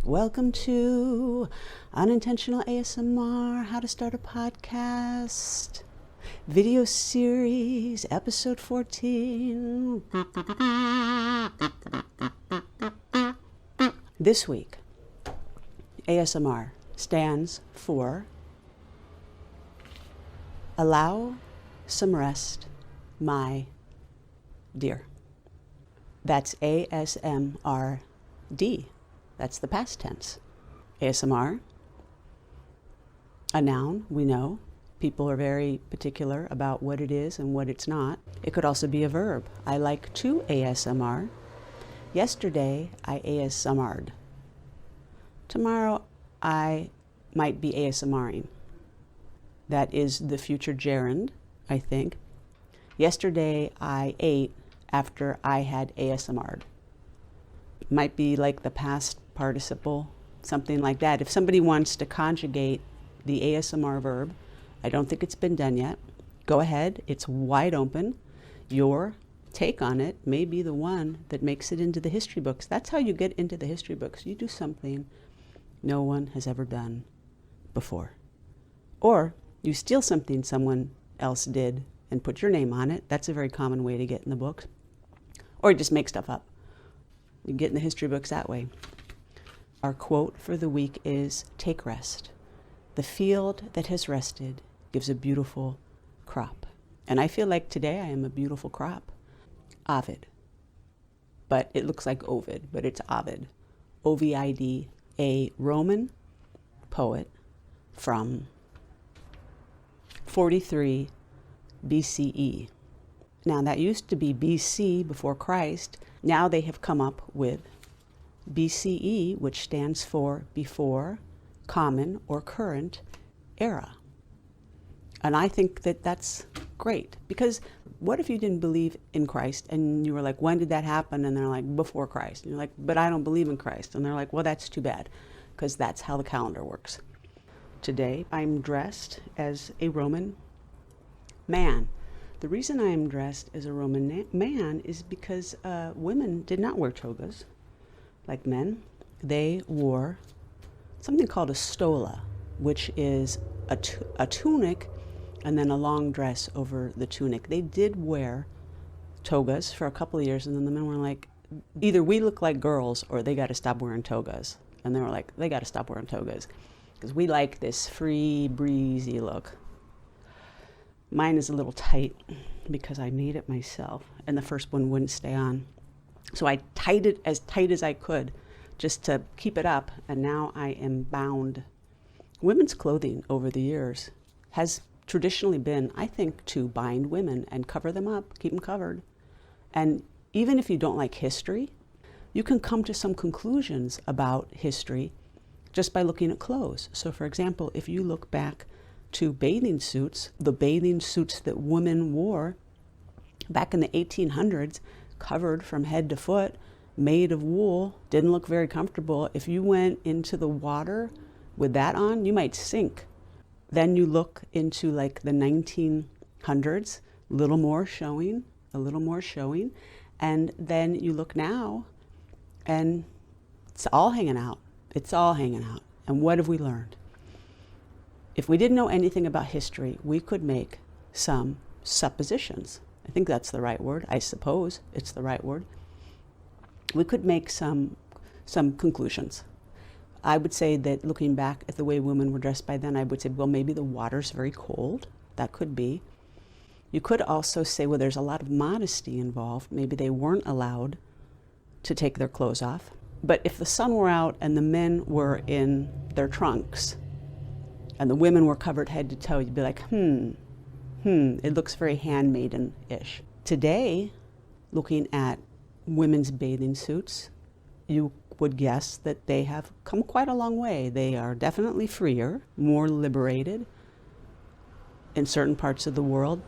Welcome to Unintentional ASMR, How to Start a Podcast, video series, episode 14. This week, ASMR stands for Allow Some Rest, My Dear. That's ASMRD. That's the past tense. ASMR, a noun, we know. People are very particular about what it is and what it's not. It could also be a verb. I like to ASMR. Yesterday, I ASMR'd. Tomorrow, I might be ASMRing. That is the future gerund, I think. Yesterday, I ate after I had ASMR'd. Might be like the past participle, something like that. If somebody wants to conjugate the ASMR verb, I don't think it's been done yet. Go ahead, it's wide open. Your take on it may be the one that makes it into the history books. That's how you get into the history books. You do something no one has ever done before. Or you steal something someone else did and put your name on it. That's a very common way to get in the books. Or you just make stuff up. You get in the history books that way. Our quote for the week is, take rest. The field that has rested gives a beautiful crop. And I feel like today I am a beautiful crop. Ovid. But it looks like Ovid, but it's Ovid. O-V-I-D, a Roman poet from 43 BCE. Now that used to be BC, before Christ. Now they have come up with BCE, which stands for before common or current era. And I think that that's great, because what if you didn't believe in Christ and you were like, when did that happen? And they're like, before Christ. And you're like, but I don't believe in Christ. And they're like, well, that's too bad, because that's how the calendar works. Today, I'm dressed as a Roman man. The reason I am dressed as a Roman man is because women did not wear togas like men. They wore something called a stola, which is a tunic and then a long dress over the tunic. They did wear togas for a couple of years, and then the men were like, either we look like girls or they got to stop wearing togas. And they were like, they got to stop wearing togas because we like this free, breezy look. Mine is a little tight because I made it myself, and the first one wouldn't stay on. So I tied it as tight as I could just to keep it up, and now I am bound. Women's clothing over the years has traditionally been, I think, to bind women and cover them up, keep them covered. And even if you don't like history, you can come to some conclusions about history just by looking at clothes. So for example, if you look back to bathing suits, the bathing suits that women wore back in the 1800s, covered from head to foot, made of wool, didn't look very comfortable. If you went into the water with that on, you might sink. Then you look into like the 1900s, a little more showing, and then you look now and it's all hanging out. It's all hanging out. And what have we learned? If we didn't know anything about history, we could make some suppositions. I think that's the right word. I suppose it's the right word. We could make some conclusions. I would say that looking back at the way women were dressed by then, I would say, well, maybe the water's very cold. That could be. You could also say, well, there's a lot of modesty involved. Maybe they weren't allowed to take their clothes off. But if the sun were out and the men were in their trunks, and the women were covered head to toe, you'd be like, it looks very handmaiden-ish. Today, looking at women's bathing suits, you would guess that they have come quite a long way. They are definitely freer, more liberated in certain parts of the world.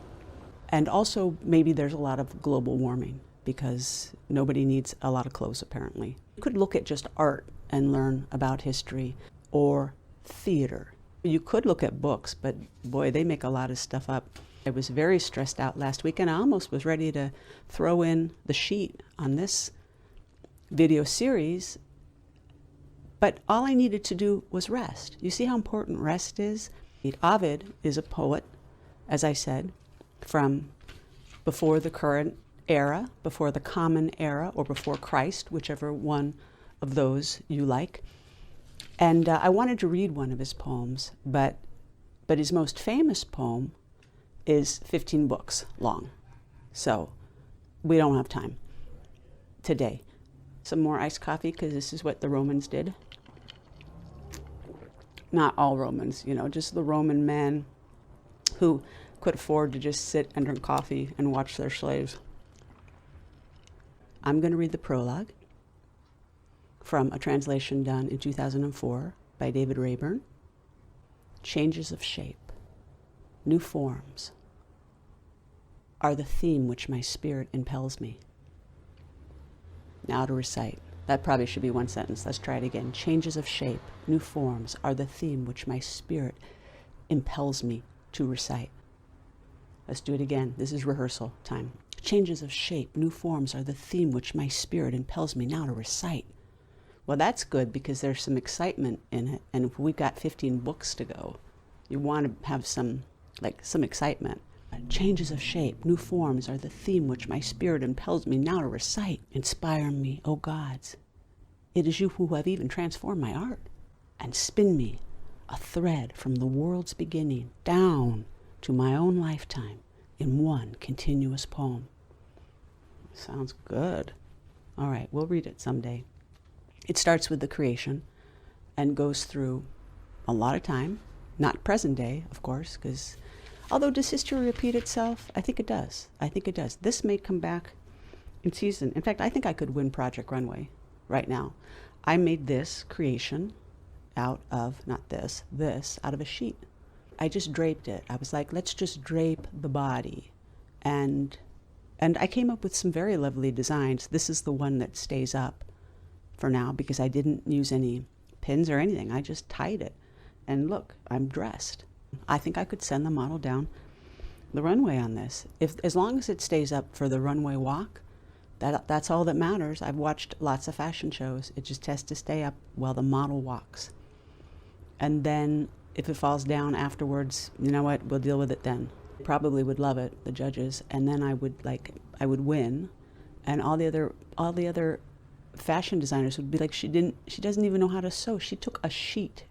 And also, maybe there's a lot of global warming because nobody needs a lot of clothes, apparently. You could look at just art and learn about history, or theater. You could look at books, but boy, they make a lot of stuff up. I was very stressed out last week, and I almost was ready to throw in the sheet on this video series, but all I needed to do was rest. You see how important rest is? Ovid is a poet, as I said, from before the current era, before the common era, or before Christ, whichever one of those you like. And I wanted to read one of his poems, but his most famous poem is 15 books long. So we don't have time today. Some more iced coffee, because this is what the Romans did. Not all Romans, just the Roman men who could afford to just sit and drink coffee and watch their slaves. I'm going to read the prologue from a translation done in 2004 by David Rayburn. Changes of shape, new forms, are the theme which my spirit impels me. Now to recite. That probably should be one sentence. Let's try it again. Changes of shape, new forms, are the theme which my spirit impels me to recite. Let's do it again. This is rehearsal time. Changes of shape, new forms, are the theme which my spirit impels me now to recite. Well, that's good, because there's some excitement in it. And if we've got 15 books to go, you want to have some excitement. Changes of shape, new forms, are the theme which my spirit impels me now to recite. Inspire me, O gods. It is you who have even transformed my art, and spin me a thread from the world's beginning down to my own lifetime in one continuous poem. Sounds good. All right, we'll read it someday. It starts with the creation and goes through a lot of time, not present day, of course, because although does history repeat itself? I think it does. This may come back in season. In fact, I think I could win Project Runway right now. I made this creation out of, not this out of a sheet. I just draped it. I was like, let's just drape the body. And I came up with some very lovely designs. This is the one that stays up for now, because I didn't use any pins or anything. I just tied it. And look, I'm dressed. I think I could send the model down the runway on this. As long as it stays up for the runway walk, that's all that matters. I've watched lots of fashion shows. It just has to stay up while the model walks. And then if it falls down afterwards, you know what, we'll deal with it then. Probably would love it, the judges, and then I would win, and all the other fashion designers would be like, she doesn't even know how to sew. She took a sheet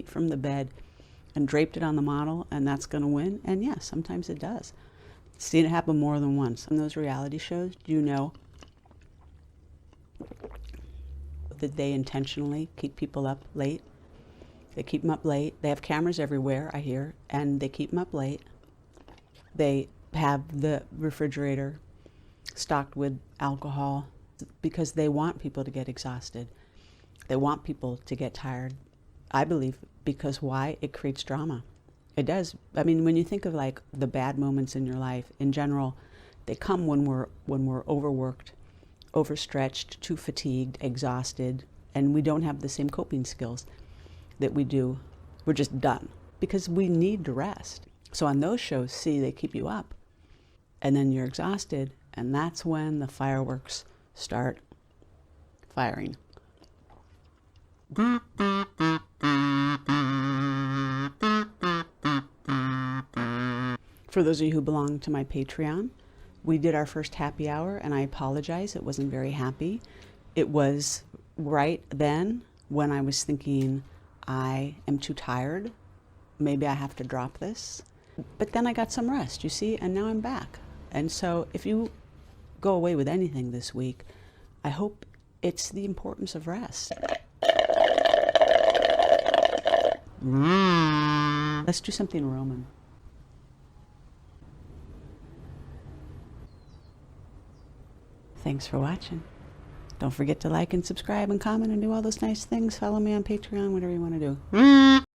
from the bed and draped it on the model, and that's going to win. And yeah, sometimes it does. Seen it happen more than once. In those reality shows, do you know that they intentionally keep people up late? They keep them up late. They have cameras everywhere, I hear, and they keep them up late. They have the refrigerator stocked with alcohol because they want people to get exhausted. They want people to get tired. I believe because why? It creates drama. It does. I mean, when you think of like the bad moments in your life, in general, they come when we're overworked, overstretched, too fatigued, exhausted, and we don't have the same coping skills that we do. We're just done because we need to rest. So on those shows, see, they keep you up, and then you're exhausted, and that's when the fireworks start firing. For those of you who belong to my Patreon, we did our first happy hour, and I apologize, it wasn't very happy. It was right then when I was thinking, I am too tired, maybe I have to drop this. But then I got some rest, you see, and now I'm back. And so if you go away with anything this week, I hope it's the importance of rest. Let's do something Roman. Thanks for watching. Don't forget to like and subscribe and comment and do all those nice things. Follow me on Patreon, whatever you want to do.